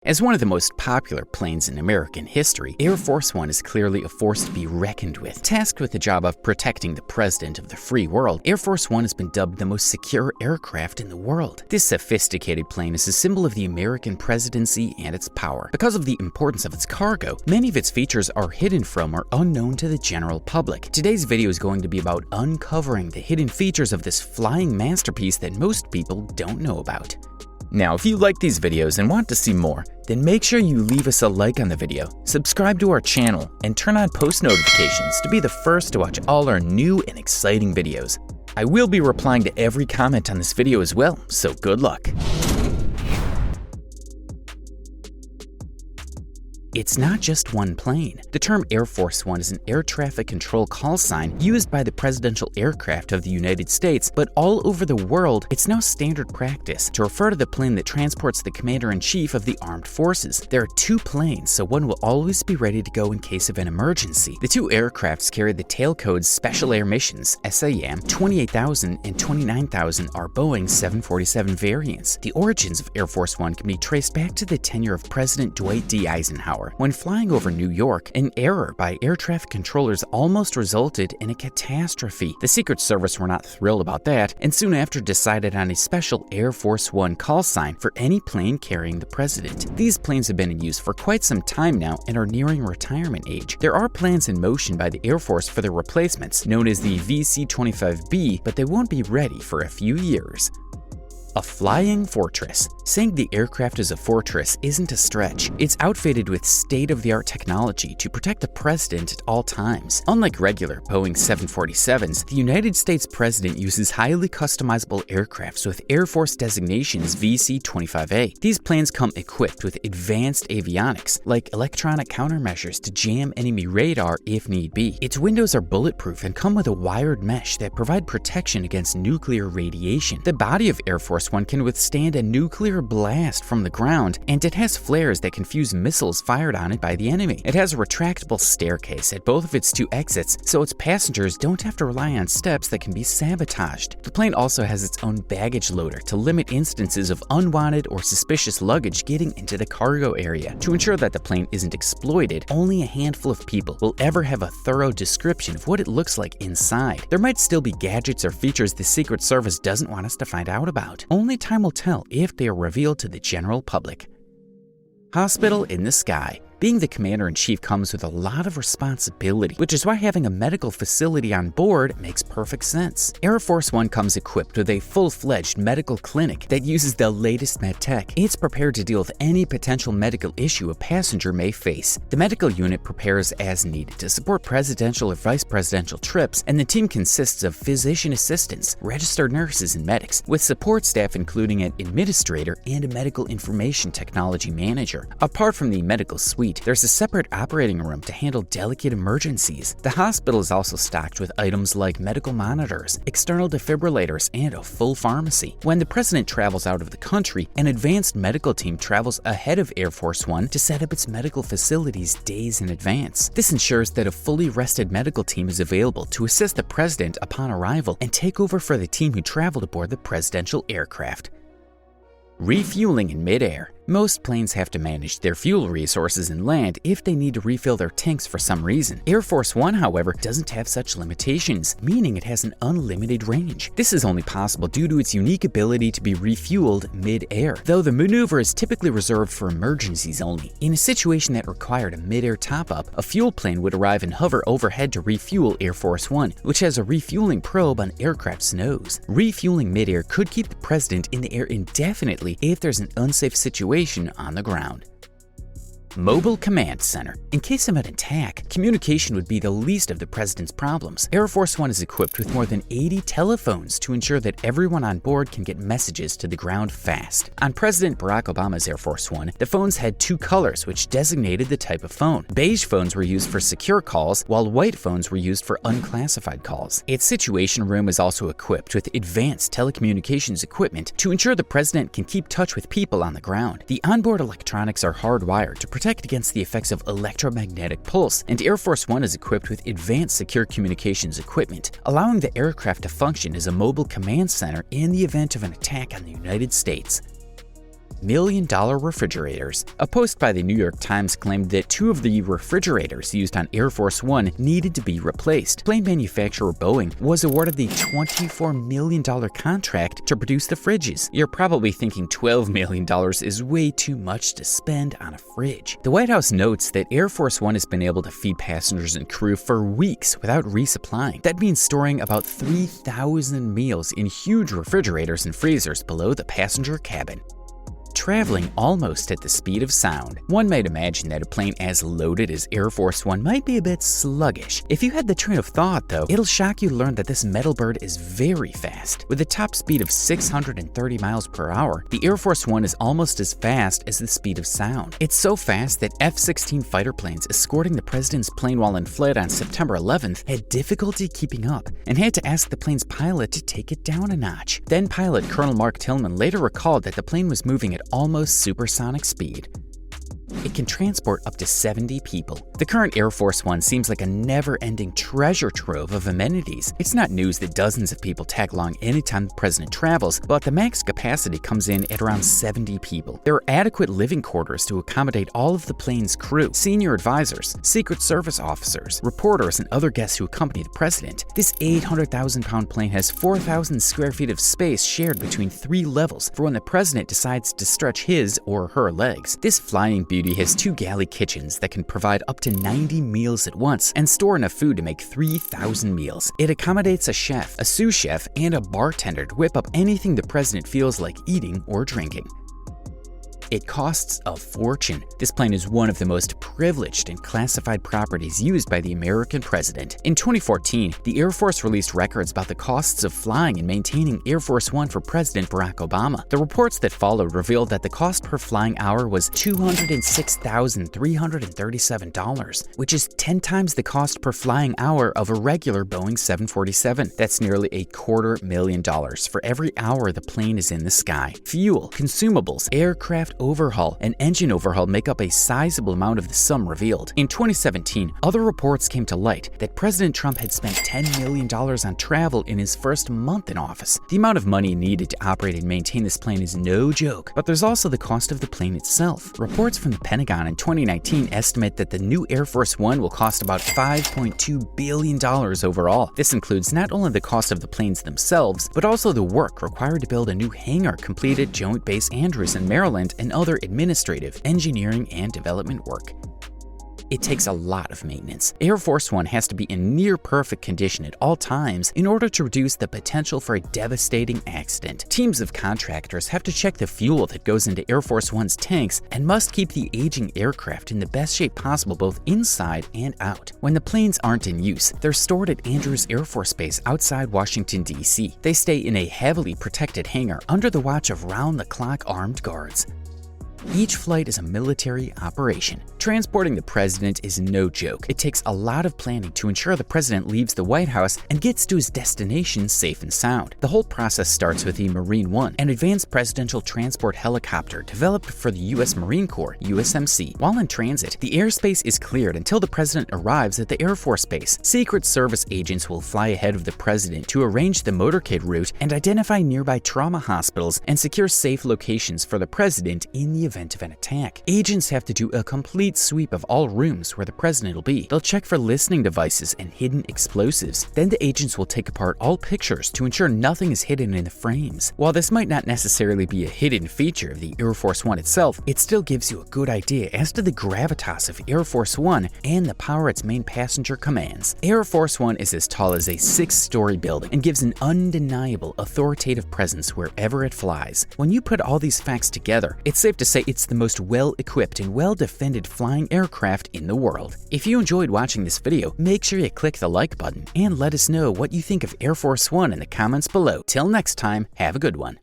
As one of the most popular planes in American history, Air Force One is clearly a force to be reckoned with. Tasked with the job of protecting the president of the free world, Air Force One has been dubbed the most secure aircraft in the world. This sophisticated plane is a symbol of the American presidency and its power. Because of the importance of its cargo, many of its features are hidden from or unknown to the general public. Today's video is going to be about uncovering the hidden features of this flying masterpiece that most people don't know about. Now, if you like these videos and want to see more, then make sure you leave us a like on the video, subscribe to our channel, and turn on post notifications to be the first to watch all our new and exciting videos. I will be replying to every comment on this video as well, so good luck. It's not just one plane. The term Air Force One is an air traffic control call sign used by the presidential aircraft of the United States, but all over the world, it's now standard practice to refer to the plane that transports the commander-in-chief of the armed forces. There are two planes, so one will always be ready to go in case of an emergency. The two aircrafts carry the tail codes Special Air Missions, SAM, 28,000 and 29,000 are Boeing 747 variants. The origins of Air Force One can be traced back to the tenure of President Dwight D. Eisenhower. When flying over New York, an error by air traffic controllers almost resulted in a catastrophe. The Secret Service were not thrilled about that, and soon after decided on a special Air Force One call sign for any plane carrying the president. These planes have been in use for quite some time now and are nearing retirement age. There are plans in motion by the Air Force for their replacements, known as the VC-25B, but they won't be ready for a few years. A flying fortress. Saying the aircraft is a fortress isn't a stretch. It's outfitted with state-of-the-art technology to protect the president at all times. Unlike regular Boeing 747s, the United States president uses highly customizable aircrafts with Air Force designations VC-25A. These planes come equipped with advanced avionics, like electronic countermeasures to jam enemy radar if need be. Its windows are bulletproof and come with a wired mesh that provide protection against nuclear radiation. The body of Air Force One can withstand a nuclear blast from the ground, and it has flares that can fuse missiles fired on it by the enemy. It has a retractable staircase at both of its two exits, so its passengers don't have to rely on steps that can be sabotaged. The plane also has its own baggage loader to limit instances of unwanted or suspicious luggage getting into the cargo area. To ensure that the plane isn't exploited, only a handful of people will ever have a thorough description of what it looks like inside. There might still be gadgets or features the Secret Service doesn't want us to find out about. Only time will tell if they are revealed to the general public. Hospital in the sky. Being the commander-in-chief comes with a lot of responsibility, which is why having a medical facility on board makes perfect sense. Air Force One comes equipped with a full-fledged medical clinic that uses the latest med tech. It's prepared to deal with any potential medical issue a passenger may face. The medical unit prepares as needed to support presidential or vice presidential trips, and the team consists of physician assistants, registered nurses, and medics, with support staff including an administrator and a medical information technology manager. Apart from the medical suite, there's a separate operating room to handle delicate emergencies. The hospital is also stocked with items like medical monitors, external defibrillators, and a full pharmacy. When the president travels out of the country, an advanced medical team travels ahead of Air Force One to set up its medical facilities days in advance. This ensures that a fully rested medical team is available to assist the president upon arrival and take over for the team who traveled aboard the presidential aircraft. Refueling in midair. Most planes have to manage their fuel resources in land if they need to refill their tanks for some reason. Air Force One, however, doesn't have such limitations, meaning it has an unlimited range. This is only possible due to its unique ability to be refueled mid-air, though the maneuver is typically reserved for emergencies only. In a situation that required a mid-air top-up, a fuel plane would arrive and hover overhead to refuel Air Force One, which has a refueling probe on aircraft's nose. Refueling mid-air could keep the president in the air indefinitely if there's an unsafe situation on the ground. Mobile Command Center. In case of an attack, communication would be the least of the president's problems. Air Force One is equipped with more than 80 telephones to ensure that everyone on board can get messages to the ground fast. On President Barack Obama's Air Force One, the phones had two colors which designated the type of phone. Beige phones were used for secure calls, while white phones were used for unclassified calls. Its Situation Room is also equipped with advanced telecommunications equipment to ensure the president can keep touch with people on the ground. The onboard electronics are hardwired to protect against the effects of electromagnetic pulse, and Air Force One is equipped with advanced secure communications equipment, allowing the aircraft to function as a mobile command center in the event of an attack on the United States. million refrigerators. A post by the New York Times claimed that 2 of the refrigerators used on Air Force One needed to be replaced. Plane manufacturer Boeing was awarded the $24 million contract to produce the fridges. You're probably thinking $12 million is way too much to spend on a fridge. The White House notes that Air Force One has been able to feed passengers and crew for weeks without resupplying. That means storing about 3,000 meals in huge refrigerators and freezers below the passenger cabin. Traveling almost at the speed of sound. One might imagine that a plane as loaded as Air Force One might be a bit sluggish. If you had the train of thought, though, it'll shock you to learn that this metal bird is very fast. With a top speed of 630 miles per hour, the Air Force One is almost as fast as the speed of sound. It's so fast that F-16 fighter planes escorting the president's plane while in flight on September 11th had difficulty keeping up and had to ask the plane's pilot to take it down a notch. Then pilot Colonel Mark Tillman later recalled that the plane was moving at almost supersonic speed. It can transport up to 70 people. The current Air Force One seems like a never-ending treasure trove of amenities. It's not news that dozens of people tag along anytime the president travels, but the max capacity comes in at around 70 people. There are adequate living quarters to accommodate all of the plane's crew, senior advisors, Secret Service officers, reporters, and other guests who accompany the president. This 800,000-pound plane has 4,000 square feet of space shared between 3 levels for when the president decides to stretch his or her legs. This flying beauty has 2 galley kitchens that can provide up to 90 meals at once and store enough food to make 3,000 meals. It accommodates a chef, a sous chef, and a bartender to whip up anything the president feels like eating or drinking. It costs a fortune. This plane is one of the most privileged and classified properties used by the American president. In 2014, the Air Force released records about the costs of flying and maintaining Air Force One for President Barack Obama. The reports that followed revealed that the cost per flying hour was $206,337, which is 10 times the cost per flying hour of a regular Boeing 747. That's nearly $250,000 for every hour the plane is in the sky. Fuel, consumables, aircraft overhaul, and engine overhaul make up a sizable amount of the sum revealed. In 2017, other reports came to light that President Trump had spent $10 million on travel in his first month in office. The amount of money needed to operate and maintain this plane is no joke, but there's also the cost of the plane itself. Reports from the Pentagon in 2019 estimate that the new Air Force One will cost about $5.2 billion overall. This includes not only the cost of the planes themselves, but also the work required to build a new hangar completed at Joint Base Andrews in Maryland and other administrative, engineering, and development work. It takes a lot of maintenance. Air Force One has to be in near perfect condition at all times in order to reduce the potential for a devastating accident. Teams of contractors have to check the fuel that goes into Air Force One's tanks and must keep the aging aircraft in the best shape possible both inside and out. When the planes aren't in use, they're stored at Andrews Air Force Base outside Washington, D.C. They stay in a heavily protected hangar under the watch of round-the-clock armed guards. Each flight is a military operation. Transporting the president is no joke. It takes a lot of planning to ensure the president leaves the White House and gets to his destination safe and sound. The whole process starts with the Marine One, an advanced presidential transport helicopter developed for the U.S. Marine Corps, USMC. While in transit, the airspace is cleared until the president arrives at the Air Force Base. Secret Service agents will fly ahead of the president to arrange the motorcade route and identify nearby trauma hospitals and secure safe locations for the president in the event of an attack. Agents have to do a complete sweep of all rooms where the president will be. They'll check for listening devices and hidden explosives. Then the agents will take apart all pictures to ensure nothing is hidden in the frames. While this might not necessarily be a hidden feature of the Air Force One itself, it still gives you a good idea as to the gravitas of Air Force One and the power its main passenger commands. Air Force One is as tall as a 6-story building and gives an undeniable authoritative presence wherever it flies. When you put all these facts together, it's safe to say it's the most well-equipped and well-defended flying aircraft in the world. If you enjoyed watching this video, make sure you click the like button and let us know what you think of Air Force One in the comments below. Till next time, have a good one.